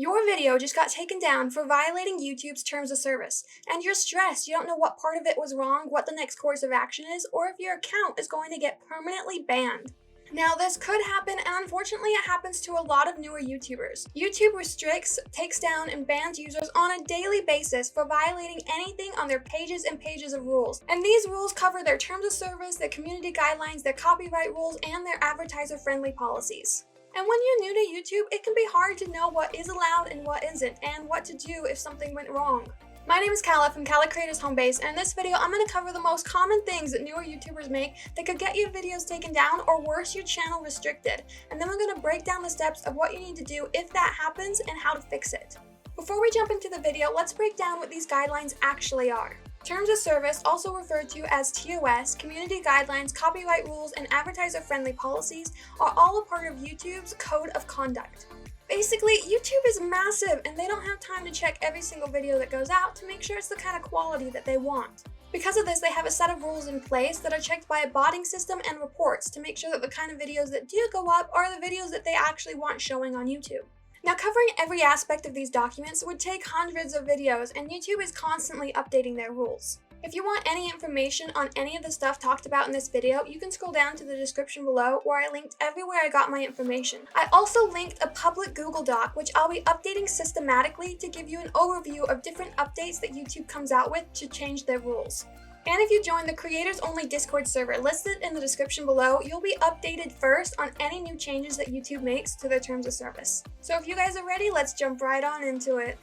Your video just got taken down for violating YouTube's terms of service, and you're stressed. You don't know what part of it was wrong, what the next course of action is, or if your account is going to get permanently banned. Now, this could happen, and unfortunately it happens to a lot of newer YouTubers. YouTube restricts, takes down, and bans users on a daily basis for violating anything on their pages and pages of rules. And these rules cover their terms of service, their community guidelines, their copyright rules, and their advertiser-friendly policies. And when you're new to YouTube, it can be hard to know what is allowed and what isn't, and what to do if something went wrong. My name is Kala from Kala Creators Homebase, and in this video I'm going to cover the most common things that newer YouTubers make that could get your videos taken down or worse, your channel restricted. And then we're going to break down the steps of what you need to do if that happens and how to fix it. Before we jump into the video, let's break down what these guidelines actually are. Terms of service, also referred to as ToS, community guidelines, copyright rules, and advertiser-friendly policies, are all a part of YouTube's code of conduct. Basically, YouTube is massive and they don't have time to check every single video that goes out to make sure it's the kind of quality that they want. Because of this, they have a set of rules in place that are checked by a botting system and reports to make sure that the kind of videos that do go up are the videos that they actually want showing on YouTube. Now, covering every aspect of these documents would take hundreds of videos, and YouTube is constantly updating their rules. If you want any information on any of the stuff talked about in this video, you can scroll down to the description below where I linked everywhere I got my information. I also linked a public Google Doc which I'll be updating systematically to give you an overview of different updates that YouTube comes out with to change their rules. And if you join the creators only Discord server listed in the description below, you'll be updated first on any new changes that YouTube makes to their terms of service. So if you guys are ready, let's jump right on into it.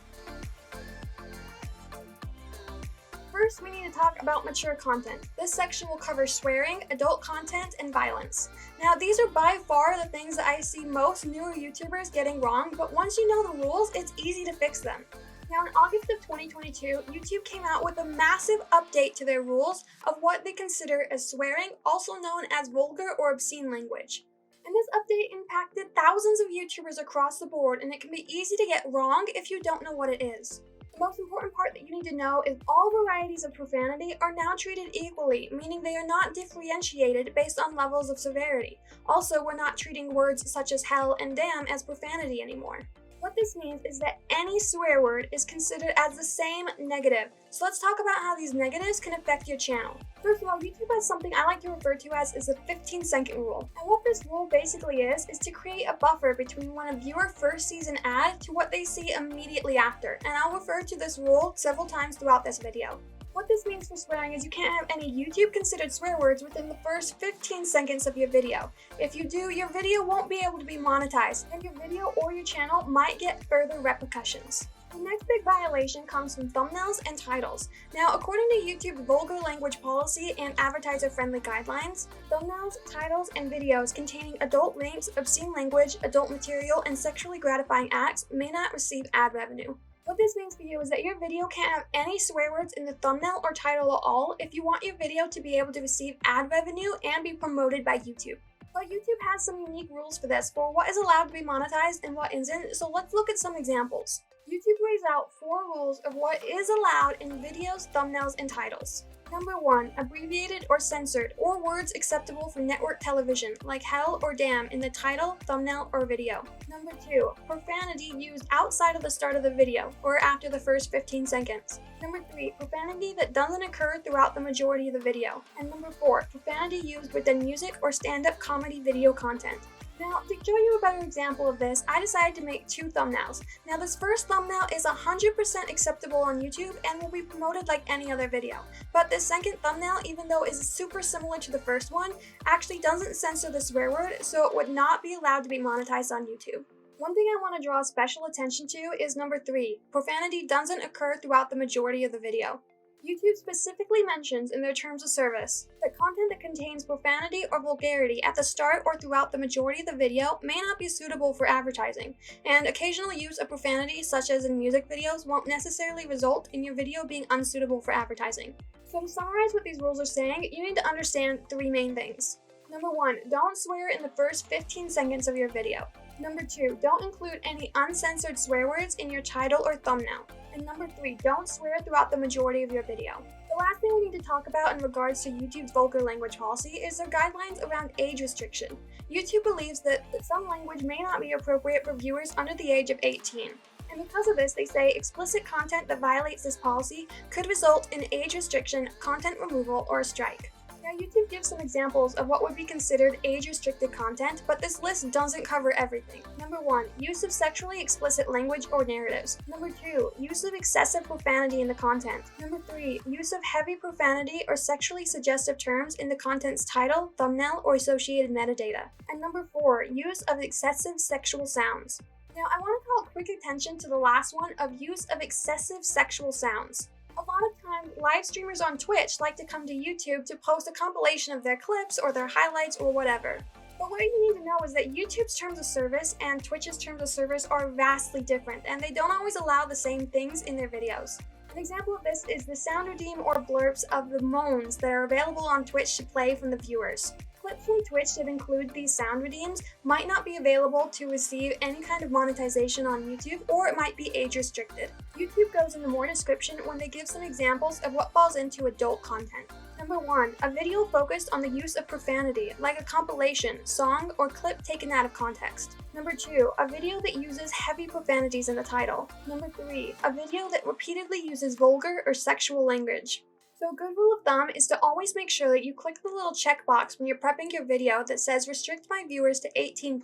First, we need to talk about mature content. This section will cover swearing, adult content, and violence. Now, these are by far the things that I see most newer YouTubers getting wrong, but once you know the rules, it's easy to fix them. Now, in August of 2022, YouTube came out with a massive update to their rules of what they consider as swearing, also known as vulgar or obscene language. And this update impacted thousands of YouTubers across the board, and it can be easy to get wrong if you don't know what it is. The most important part that you need to know is all varieties of profanity are now treated equally, meaning they are not differentiated based on levels of severity. Also, we're not treating words such as hell and damn as profanity anymore. What this means is that any swear word is considered as the same negative. So let's talk about how these negatives can affect your channel. First of all, YouTube has something I like to refer to as the 15-second rule. And what this rule basically is to create a buffer between when a viewer first sees an ad to what they see immediately after. And I'll refer to this rule several times throughout this video. What this means for swearing is you can't have any YouTube-considered swear words within the first 15 seconds of your video. If you do, your video won't be able to be monetized, and your video or your channel might get further repercussions. The next big violation comes from thumbnails and titles. Now, according to YouTube's vulgar language policy and advertiser-friendly guidelines, thumbnails, titles, and videos containing adult names, obscene language, adult material, and sexually gratifying acts may not receive ad revenue. What this means for you is that your video can't have any swear words in the thumbnail or title at all if you want your video to be able to receive ad revenue and be promoted by YouTube. But YouTube has some unique rules for this, for what is allowed to be monetized and what isn't, so let's look at some examples. YouTube lays out 4 rules of what is allowed in videos, thumbnails, and titles. Number 1, abbreviated or censored, or words acceptable for network television, like hell or damn in the title, thumbnail, or video. Number 2, profanity used outside of the start of the video, or after the first 15 seconds. Number 3, profanity that doesn't occur throughout the majority of the video. And number 4, profanity used within music or stand-up comedy video content. Now, to show you a better example of this, I decided to make 2 thumbnails. Now, this first thumbnail is 100% acceptable on YouTube and will be promoted like any other video. But this second thumbnail, even though it is super similar to the first one, actually doesn't censor the swear word, so it would not be allowed to be monetized on YouTube. One thing I want to draw special attention to is number 3, profanity doesn't occur throughout the majority of the video. YouTube specifically mentions in their terms of service that content that contains profanity or vulgarity at the start or throughout the majority of the video may not be suitable for advertising, and occasional use of profanity, such as in music videos, won't necessarily result in your video being unsuitable for advertising. So to summarize what these rules are saying, you need to understand 3 main things. Number 1, don't swear in the first 15 seconds of your video. Number 2, don't include any uncensored swear words in your title or thumbnail. And number 3, don't swear throughout the majority of your video. The last thing we need to talk about in regards to YouTube's vulgar language policy is their guidelines around age restriction. YouTube believes that some language may not be appropriate for viewers under the age of 18. And because of this, they say explicit content that violates this policy could result in age restriction, content removal, or a strike. Now, YouTube gives some examples of what would be considered age-restricted content, but this list doesn't cover everything. Number 1, use of sexually explicit language or narratives. Number 2, use of excessive profanity in the content. Number 3, use of heavy profanity or sexually suggestive terms in the content's title, thumbnail, or associated metadata. And number 4, use of excessive sexual sounds. Now, I want to call quick attention to the last one of use of excessive sexual sounds. A lot of times, live streamers on Twitch like to come to YouTube to post a compilation of their clips or their highlights or whatever. But what you need to know is that YouTube's terms of service and Twitch's terms of service are vastly different, and they don't always allow the same things in their videos. An example of this is the sound redeem or blurps of the moans that are available on Twitch to play from the viewers. Clips from Twitch that include these sound redeems might not be available to receive any kind of monetization on YouTube, or it might be age restricted. YouTube goes into more description when they give some examples of what falls into adult content. Number 1, a video focused on the use of profanity, like a compilation, song, or clip taken out of context. Number 2, a video that uses heavy profanities in the title. Number 3, a video that repeatedly uses vulgar or sexual language. So a good rule of thumb is to always make sure that you click the little checkbox when you're prepping your video that says restrict my viewers to 18+,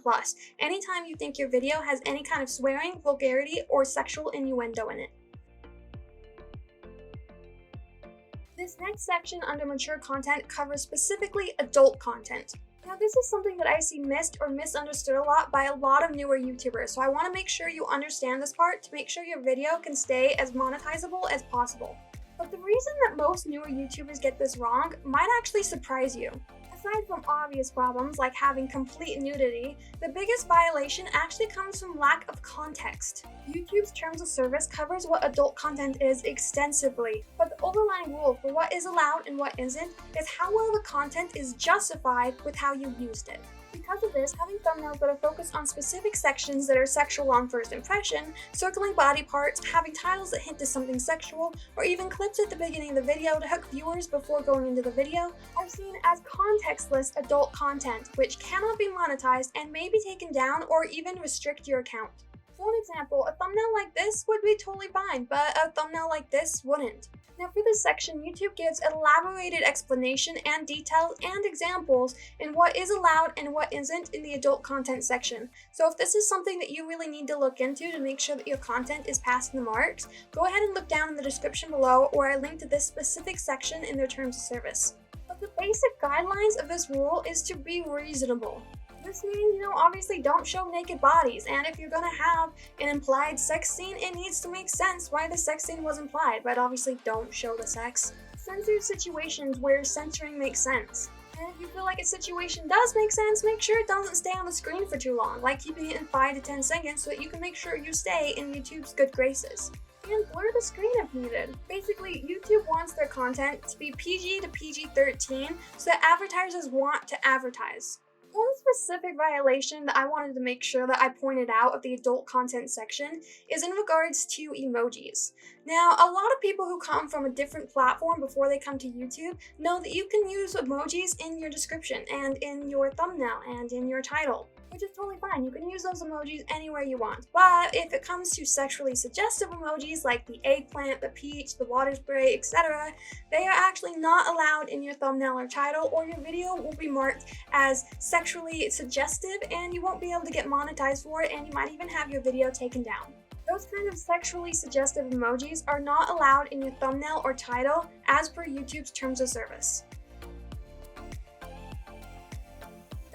anytime you think your video has any kind of swearing, vulgarity, or sexual innuendo in it. This next section under mature content covers specifically adult content. Now, this is something that I see missed or misunderstood a lot by a lot of newer YouTubers, so I want to make sure you understand this part to make sure your video can stay as monetizable as possible. But the reason that most newer YouTubers get this wrong might actually surprise you. Aside from obvious problems like having complete nudity, the biggest violation actually comes from lack of context. YouTube's terms of service covers what adult content is extensively, but the overlying rule for what is allowed and what isn't is how well the content is justified with how you used it. Because of this, having thumbnails that are focused on specific sections that are sexual on first impression, circling body parts, having titles that hint to something sexual, or even clips at the beginning of the video to hook viewers before going into the video, are seen as contextless adult content, which cannot be monetized and may be taken down or even restrict your account. For an example, a thumbnail like this would be totally fine, but a thumbnail like this wouldn't. Now for this section, YouTube gives elaborated explanation and details and examples in what is allowed and what isn't in the adult content section. So if this is something that you really need to look into to make sure that your content is passing the marks, go ahead and look down in the description below where I link to this specific section in their terms of service. But the basic guidelines of this rule is to be reasonable. This means, obviously don't show naked bodies, and if you're gonna have an implied sex scene, it needs to make sense why the sex scene was implied, but obviously don't show the sex. Censor situations where censoring makes sense. And if you feel like a situation does make sense, make sure it doesn't stay on the screen for too long, like keeping it in 5 to 10 seconds so that you can make sure you stay in YouTube's good graces. And blur the screen if needed. Basically, YouTube wants their content to be PG to PG-13 so that advertisers want to advertise. One specific violation that I wanted to make sure that I pointed out of the adult content section is in regards to emojis. Now, a lot of people who come from a different platform before they come to YouTube know that you can use emojis in your description and in your thumbnail and in your title, which is totally fine. You can use those emojis anywhere you want. But if it comes to sexually suggestive emojis like the eggplant, the peach, the water spray, etc., they are actually not allowed in your thumbnail or title, or your video will be marked as sexually suggestive and you won't be able to get monetized for it, and you might even have your video taken down. Those kind of sexually suggestive emojis are not allowed in your thumbnail or title as per YouTube's terms of service.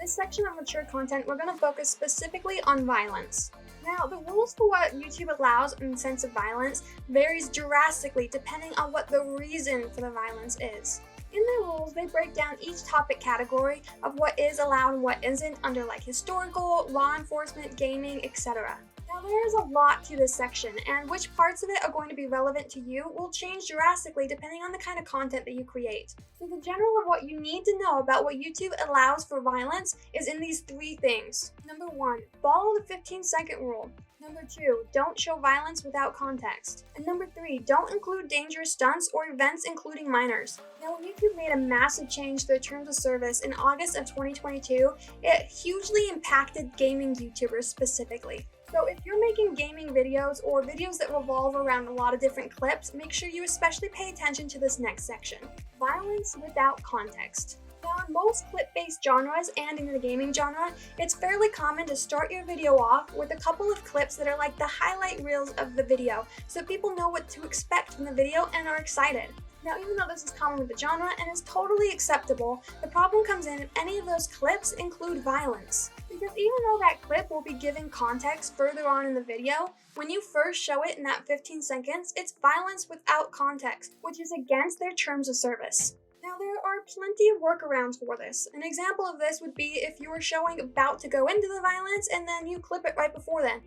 This section of mature content, we're going to focus specifically on violence. Now, the rules for what YouTube allows in the sense of violence varies drastically depending on what the reason for the violence is. In their rules, they break down each topic category of what is allowed and what isn't under like historical, law enforcement, gaming, etc. Now, there is a lot to this section, and which parts of it are going to be relevant to you will change drastically depending on the kind of content that you create. So the general of what you need to know about what YouTube allows for violence is in these 3 things. Number 1, follow the 15-second rule. Number 2, don't show violence without context. And number 3, don't include dangerous stunts or events including minors. Now, when YouTube made a massive change to their terms of service in August of 2022, it hugely impacted gaming YouTubers specifically. So if you're making gaming videos or videos that revolve around a lot of different clips, make sure you especially pay attention to this next section: violence without context. Now, in most clip-based genres and in the gaming genre, it's fairly common to start your video off with a couple of clips that are like the highlight reels of the video, so people know what to expect from the video and are excited. Now, even though this is common with the genre and is totally acceptable, the problem comes in if any of those clips include violence. Because even though that clip will be given context further on in the video, when you first show it in that 15 seconds, it's violence without context, which is against their terms of service. Now, there are plenty of workarounds for this. An example of this would be if you were showing about to go into the violence and then you clip it right before then.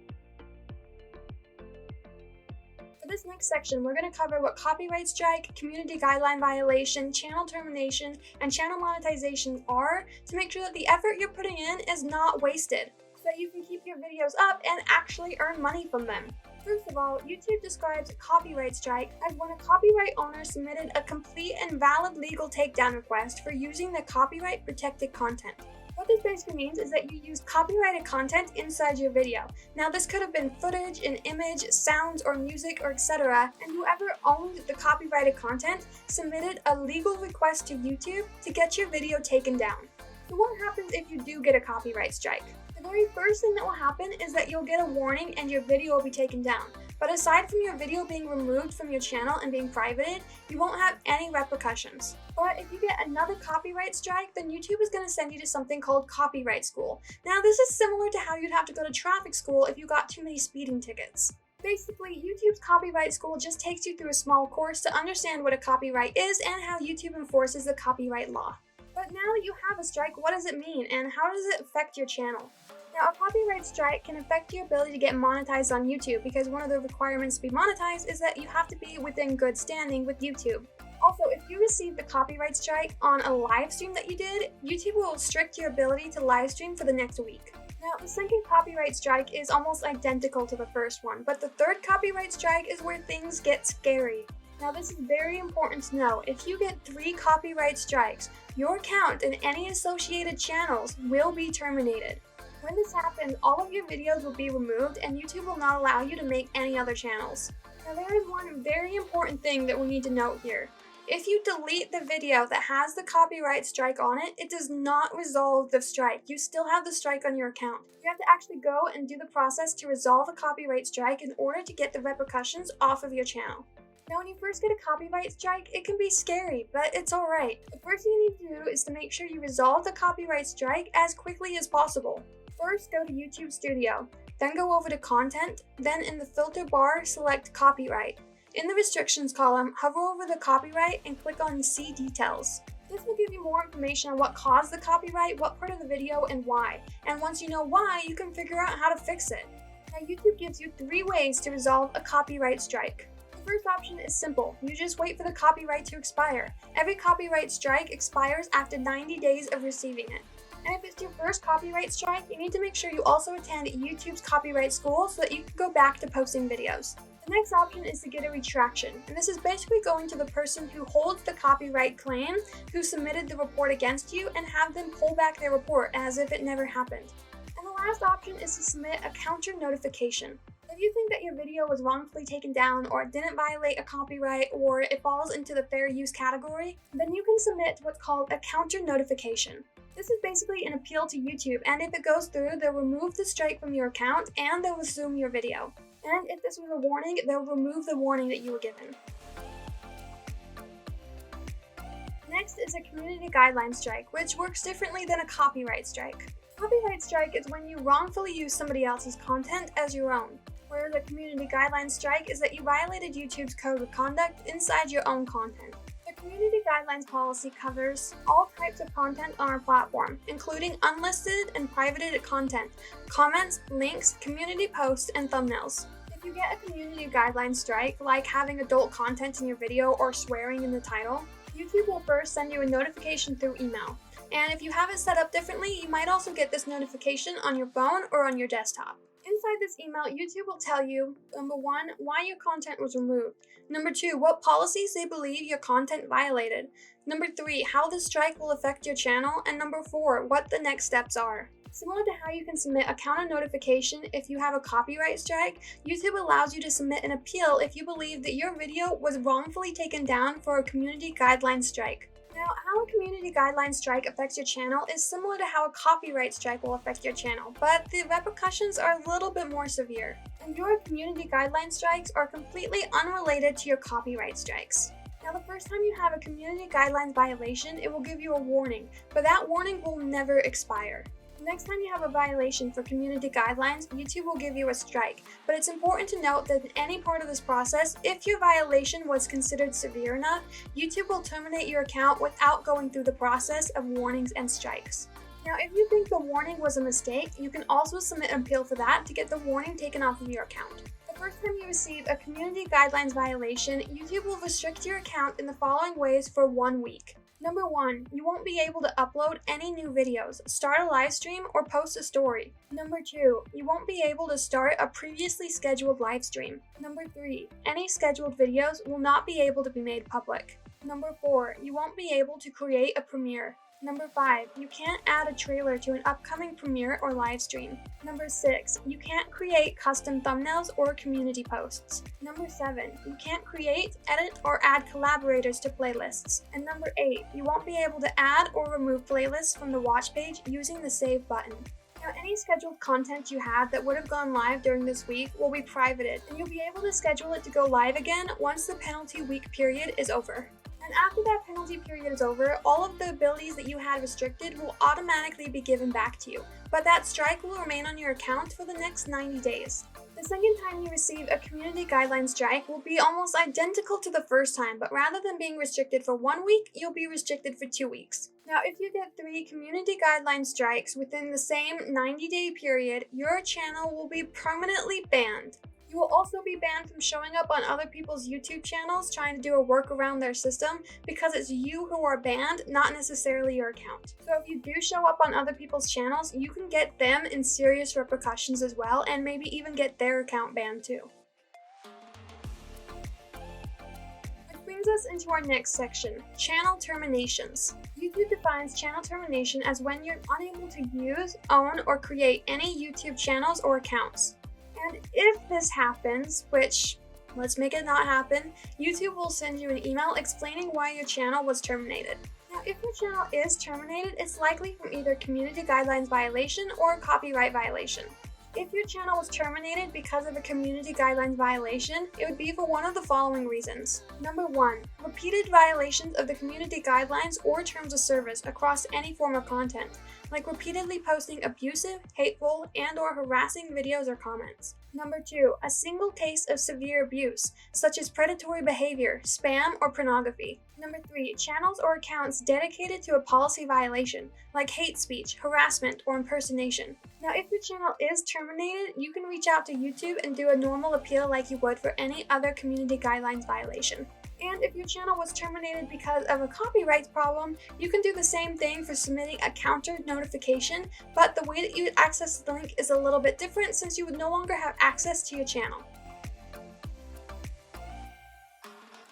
For this next section, we're going to cover what copyright strike, community guideline violation, channel termination, and channel monetization are to make sure that the effort you're putting in is not wasted, so that you can keep your videos up and actually earn money from them. First of all, YouTube describes a copyright strike as when a copyright owner submitted a complete and valid legal takedown request for using the copyright protected content. What this basically means is that you use copyrighted content inside your video. Now, this could have been footage, an image, sounds, or music, or etc., and whoever owned the copyrighted content submitted a legal request to YouTube to get your video taken down. So what happens if you do get a copyright strike? The very first thing that will happen is that you'll get a warning and your video will be taken down. But aside from your video being removed from your channel and being privated, you won't have any repercussions. But if you get another copyright strike, then YouTube is going to send you to something called copyright school. Now, this is similar to how you'd have to go to traffic school if you got too many speeding tickets. Basically, YouTube's copyright school just takes you through a small course to understand what a copyright is and how YouTube enforces the copyright law. But now that you have a strike, what does it mean and how does it affect your channel? Now, a copyright strike can affect your ability to get monetized on YouTube because one of the requirements to be monetized is that you have to be within good standing with YouTube. Also, if you receive the copyright strike on a live stream that you did, YouTube will restrict your ability to live stream for the next week. Now, the second copyright strike is almost identical to the first one, but the third copyright strike is where things get scary. Now, this is very important to know. If you get 3 copyright strikes, your account and any associated channels will be terminated. When this happens, all of your videos will be removed and YouTube will not allow you to make any other channels. Now, there is one very important thing that we need to note here. If you delete the video that has the copyright strike on it, it does not resolve the strike. You still have the strike on your account. You have to actually go and do the process to resolve a copyright strike in order to get the repercussions off of your channel. Now, when you first get a copyright strike, it can be scary, but it's alright. The first thing you need to do is to make sure you resolve the copyright strike as quickly as possible. First, go to YouTube Studio, then go over to Content, then in the filter bar, select Copyright. In the Restrictions column, hover over the copyright and click on See Details. This will give you more information on what caused the copyright, what part of the video, and why. And once you know why, you can figure out how to fix it. Now, YouTube gives you 3 ways to resolve a copyright strike. The first option is simple. You just wait for the copyright to expire. Every copyright strike expires after 90 days of receiving it. And if it's your first copyright strike, you need to make sure you also attend YouTube's copyright school so that you can go back to posting videos. The next option is to get a retraction, and this is basically going to the person who holds the copyright claim, who submitted the report against you, and have them pull back their report as if it never happened. And the last option is to submit a counter notification. If you think that your video was wrongfully taken down or didn't violate a copyright or it falls into the fair use category, then you can submit what's called a counter notification. This is basically an appeal to YouTube, and if it goes through, they'll remove the strike from your account and they'll resume your video. And if this was a warning, they'll remove the warning that you were given. Next is a community guideline strike, which works differently than a copyright strike. Copyright strike is when you wrongfully use somebody else's content as your own, whereas a community guideline strike is that you violated YouTube's code of conduct inside your own content. The community guidelines policy covers all types of content on our platform, including unlisted and privated content, comments, links, community posts, and thumbnails. If you get a community guideline strike, like having adult content in your video or swearing in the title, YouTube will first send you a notification through email. And if you have it set up differently, you might also get this notification on your phone or on your desktop. Inside this email, YouTube will tell you, number 1, why your content was removed. Number 2, what policies they believe your content violated. Number 3, how the strike will affect your channel. And number 4, what the next steps are. Similar to how you can submit a counter notification if you have a copyright strike, YouTube allows you to submit an appeal if you believe that your video was wrongfully taken down for a community guideline strike. Now, how a community guideline strike affects your channel is similar to how a copyright strike will affect your channel, but the repercussions are a little bit more severe. And your community guideline strikes are completely unrelated to your copyright strikes. Now, the first time you have a community guidelines violation, it will give you a warning, but that warning will never expire. Next time you have a violation for community guidelines, YouTube will give you a strike, but it's important to note that in any part of this process, if your violation was considered severe enough, YouTube will terminate your account without going through the process of warnings and strikes. Now, if you think the warning was a mistake, you can also submit an appeal for that to get the warning taken off of your account. The first time you receive a community guidelines violation, YouTube will restrict your account in the following ways for 1 week. Number 1, you won't be able to upload any new videos, start a live stream, or post a story. Number 2, you won't be able to start a previously scheduled live stream. Number 3, any scheduled videos will not be able to be made public. Number 4, you won't be able to create a premiere. Number 5, you can't add a trailer to an upcoming premiere or live stream. Number 6, you can't create custom thumbnails or community posts. Number 7, you can't create, edit, or add collaborators to playlists. And number 8, you won't be able to add or remove playlists from the watch page using the save button. Now, any scheduled content you have that would have gone live during this week will be privated, and you'll be able to schedule it to go live again once the penalty week period is over. And after that penalty period is over, all of the abilities that you had restricted will automatically be given back to you, but that strike will remain on your account for the next 90 days. The second time you receive a community guideline strike will be almost identical to the first time, but rather than being restricted for 1 week, you'll be restricted for 2 weeks. Now, if you get 3 community guideline strikes within the same 90-day period, your channel will be permanently banned. You will also be banned from showing up on other people's YouTube channels trying to do a work around their system because it's you who are banned, not necessarily your account. So if you do show up on other people's channels, you can get them in serious repercussions as well, and maybe even get their account banned too. Which brings us into our next section, channel terminations. YouTube defines channel termination as when you're unable to use, own, or create any YouTube channels or accounts. And if this happens, which let's make it not happen, YouTube will send you an email explaining why your channel was terminated. Now, if your channel is terminated, it's likely from either community guidelines violation or a copyright violation. If your channel was terminated because of a community guidelines violation, it would be for one of the following reasons. Number 1, repeated violations of the community guidelines or terms of service across any form of content, like repeatedly posting abusive, hateful, and/or harassing videos or comments. Number 2, a single case of severe abuse, such as predatory behavior, spam, or pornography. Number 3, channels or accounts dedicated to a policy violation, like hate speech, harassment, or impersonation. Now, if your channel is terminated, you can reach out to YouTube and do a normal appeal like you would for any other community guidelines violation. And if your channel was terminated because of a copyright problem, you can do the same thing for submitting a counter notification, but the way that you access the link is a little bit different since you would no longer have access to your channel.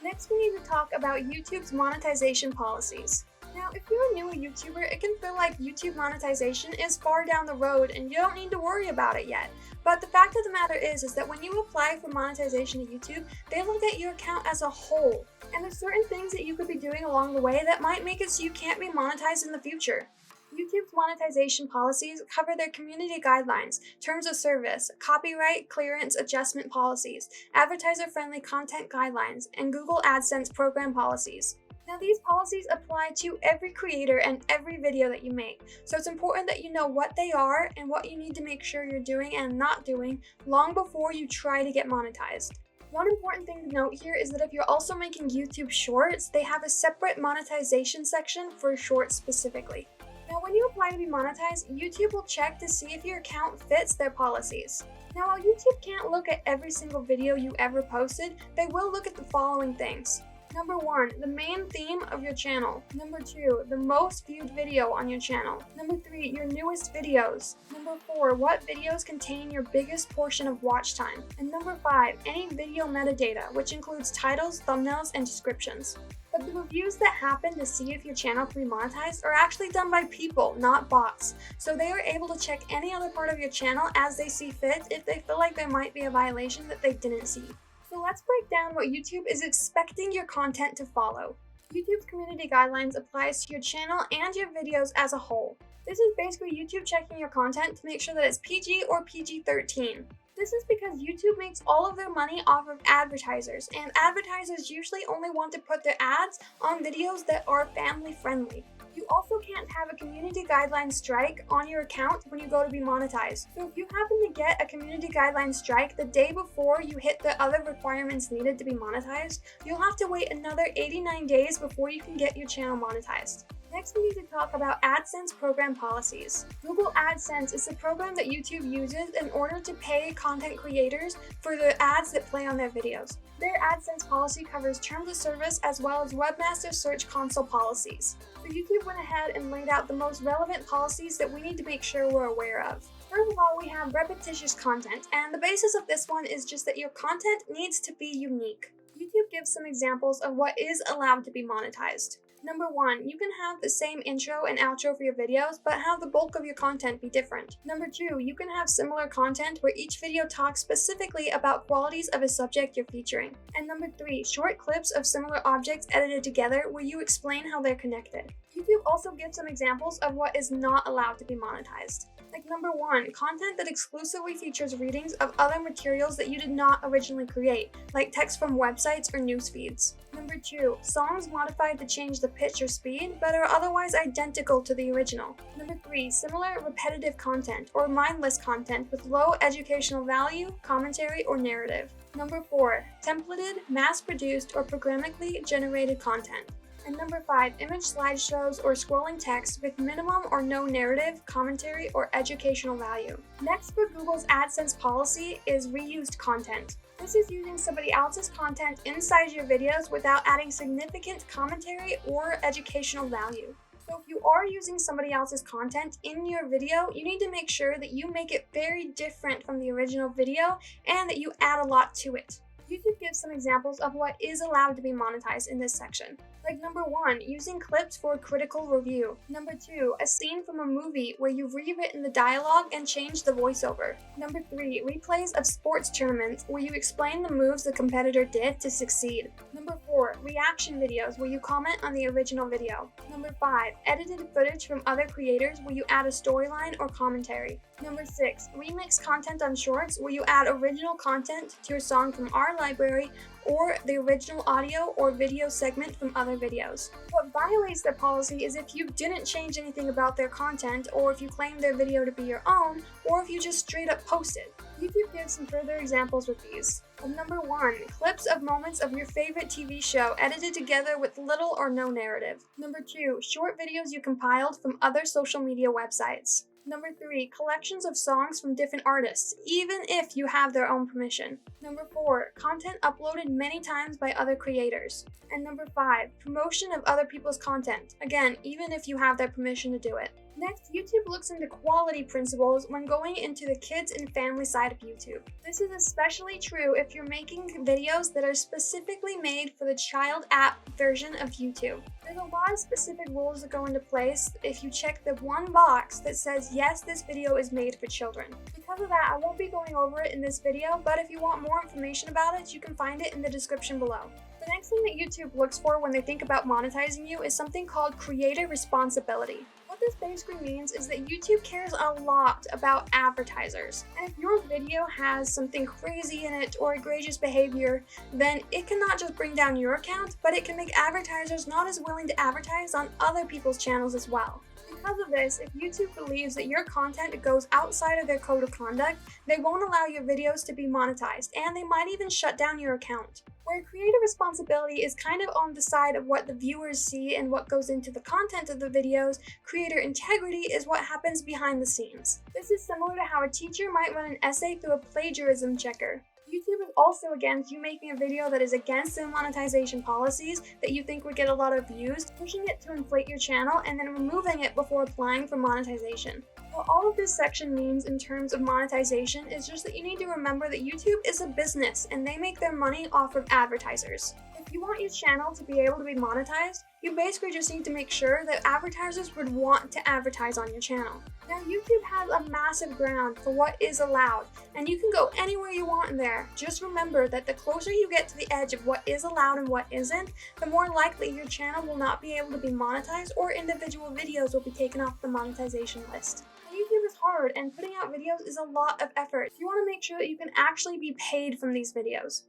Next, we need to talk about YouTube's monetization policies. Now, if you're a newer YouTuber, it can feel like YouTube monetization is far down the road and you don't need to worry about it yet. But the fact of the matter is that when you apply for monetization to YouTube, they look at your account as a whole. And there's certain things that you could be doing along the way that might make it so you can't be monetized in the future. YouTube's monetization policies cover their community guidelines, terms of service, copyright clearance adjustment policies, advertiser-friendly content guidelines, and Google AdSense program policies. Now, these policies apply to every creator and every video that you make, so it's important that you know what they are and what you need to make sure you're doing and not doing long before you try to get monetized. One important thing to note here is that if you're also making YouTube Shorts, they have a separate monetization section for Shorts specifically. Now, when you apply to be monetized, YouTube will check to see if your account fits their policies. Now, while YouTube can't look at every single video you ever posted, they will look at the following things. Number 1, the main theme of your channel. Number 2, the most viewed video on your channel. Number 3, your newest videos. Number 4, what videos contain your biggest portion of watch time. And number 5, any video metadata, which includes titles, thumbnails, and descriptions. But the reviews that happen to see if your channel can be monetized are actually done by people, not bots. So they are able to check any other part of your channel as they see fit if they feel like there might be a violation that they didn't see. So let's break down what YouTube is expecting your content to follow. YouTube's community guidelines applies to your channel and your videos as a whole. This is basically YouTube checking your content to make sure that it's PG or PG-13. This is because YouTube makes all of their money off of advertisers, and advertisers usually only want to put their ads on videos that are family friendly. You also can't have a community guideline strike on your account when you go to be monetized. So if you happen to get a community guideline strike the day before you hit the other requirements needed to be monetized, you'll have to wait another 89 days before you can get your channel monetized. Next, we need to talk about AdSense program policies. Google AdSense is the program that YouTube uses in order to pay content creators for the ads that play on their videos. Their AdSense policy covers terms of service as well as Webmaster Search Console policies. So YouTube went ahead and laid out the most relevant policies that we need to make sure we're aware of. First of all, we have repetitious content, and the basis of this one is just that your content needs to be unique. YouTube gives some examples of what is allowed to be monetized. Number 1, you can have the same intro and outro for your videos, but have the bulk of your content be different. Number 2, you can have similar content where each video talks specifically about qualities of a subject you're featuring. And number 3, short clips of similar objects edited together where you explain how they're connected. YouTube also gives some examples of what is not allowed to be monetized. Like number 1, content that exclusively features readings of other materials that you did not originally create, like text from websites or news feeds. Number 2, songs modified to change the pitch or speed, but are otherwise identical to the original. Number 3, similar repetitive content or mindless content with low educational value, commentary, or narrative. Number 4, templated, mass-produced, or programmatically generated content. And number 5, image slideshows or scrolling text with minimum or no narrative, commentary, or educational value. Next for Google's AdSense policy is reused content. This is using somebody else's content inside your videos without adding significant commentary or educational value. So if you are using somebody else's content in your video, you need to make sure that you make it very different from the original video and that you add a lot to it. YouTube gives some examples of what is allowed to be monetized in this section. Like number 1, using clips for critical review. Number 2, a scene from a movie where you've rewritten the dialogue and changed the voiceover. Number 3, replays of sports tournaments where you explain the moves the competitor did to succeed. Number 4, reaction videos where you comment on the original video. Number 5, edited footage from other creators where you add a storyline or commentary. Number 6, remix content on shorts where you add original content to a song from our library or the original audio or video segment from other videos. What violates their policy is if you didn't change anything about their content, or if you claim their video to be your own, or if you just straight up post it. YouTube gives some further examples with these. Number 1, clips of moments of your favorite TV show edited together with little or no narrative. Number 2, short videos you compiled from other social media websites. Number 3, collections of songs from different artists, even if you have their own permission. Number 4, content uploaded many times by other creators. And number 5, promotion of other people's content, again, even if you have their permission to do it. Next, YouTube looks into quality principles when going into the kids and family side of YouTube. This is especially true if you're making videos that are specifically made for the child app version of YouTube. There's a lot of specific rules that go into place if you check the one box that says, yes, this video is made for children. Because of that, I won't be going over it in this video, but if you want more information about it, you can find it in the description below. The next thing that YouTube looks for when they think about monetizing you is something called creator responsibility. What this basically means is that YouTube cares a lot about advertisers. And if your video has something crazy in it or egregious behavior, then it can not just bring down your account, but it can make advertisers not as willing to advertise on other people's channels as well. Because of this, if YouTube believes that your content goes outside of their code of conduct, they won't allow your videos to be monetized, and they might even shut down your account. Where creator responsibility is kind of on the side of what the viewers see and what goes into the content of the videos, creator integrity is what happens behind the scenes. This is similar to how a teacher might run an essay through a plagiarism checker. YouTube is also against you making a video that is against the monetization policies that you think would get a lot of views, pushing it to inflate your channel, and then removing it before applying for monetization. What all of this section means in terms of monetization is just that you need to remember that YouTube is a business and they make their money off of advertisers. If you want your channel to be able to be monetized, you basically just need to make sure that advertisers would want to advertise on your channel. Now, YouTube has a massive ground for what is allowed, and you can go anywhere you want in there. Just remember that the closer you get to the edge of what is allowed and what isn't, the more likely your channel will not be able to be monetized or individual videos will be taken off the monetization list. YouTube is hard, and putting out videos is a lot of effort. You want to make sure that you can actually be paid from these videos.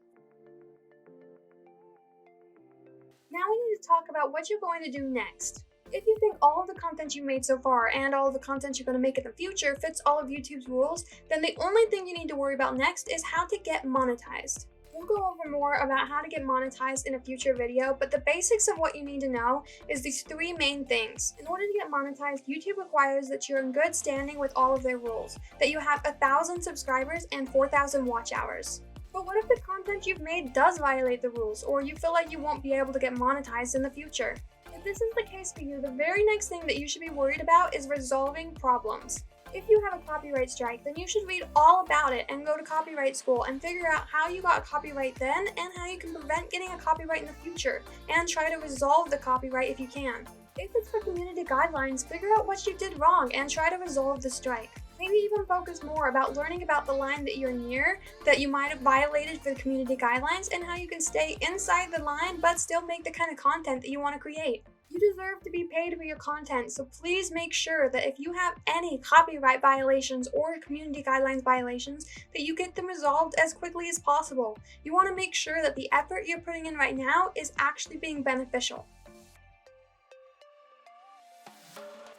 Now we need to talk about what you're going to do next. If you think all of the content you made so far and all of the content you're going to make in the future fits all of YouTube's rules, then the only thing you need to worry about next is how to get monetized. We'll go over more about how to get monetized in a future video, but the basics of what you need to know is these three main things. In order to get monetized, YouTube requires that you're in good standing with all of their rules, that you have 1,000 subscribers and 4,000 watch hours. But what if the content you've made does violate the rules, or you feel like you won't be able to get monetized in the future? If this is the case for you, the very next thing that you should be worried about is resolving problems. If you have a copyright strike, then you should read all about it and go to copyright school and figure out how you got copyright then and how you can prevent getting a copyright in the future, and try to resolve the copyright if you can. If it's for community guidelines, figure out what you did wrong and try to resolve the strike. Maybe even focus more about learning about the line that you're near that you might have violated for the community guidelines and how you can stay inside the line but still make the kind of content that you want to create. You deserve to be paid for your content, so please make sure that if you have any copyright violations or community guidelines violations, that you get them resolved as quickly as possible. You want to make sure that the effort you're putting in right now is actually being beneficial.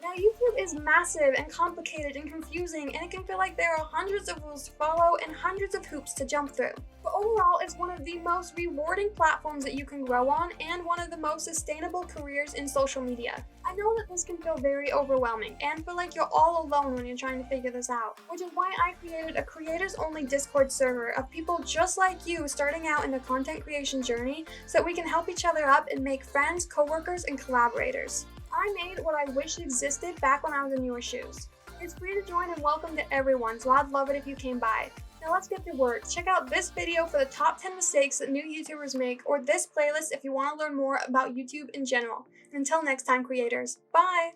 Now, YouTube is massive and complicated and confusing, and it can feel like there are hundreds of rules to follow and hundreds of hoops to jump through. But overall, it's one of the most rewarding platforms that you can grow on and one of the most sustainable careers in social media. I know that this can feel very overwhelming and feel like you're all alone when you're trying to figure this out, which is why I created a creators-only Discord server of people just like you starting out in the content creation journey so that we can help each other up and make friends, coworkers, and collaborators. I made what I wished existed back when I was in your shoes. It's free to join and welcome to everyone, so I'd love it if you came by. Now let's get to work. Check out this video for the top 10 mistakes that new YouTubers make, or this playlist if you want to learn more about YouTube in general. Until next time, creators. Bye!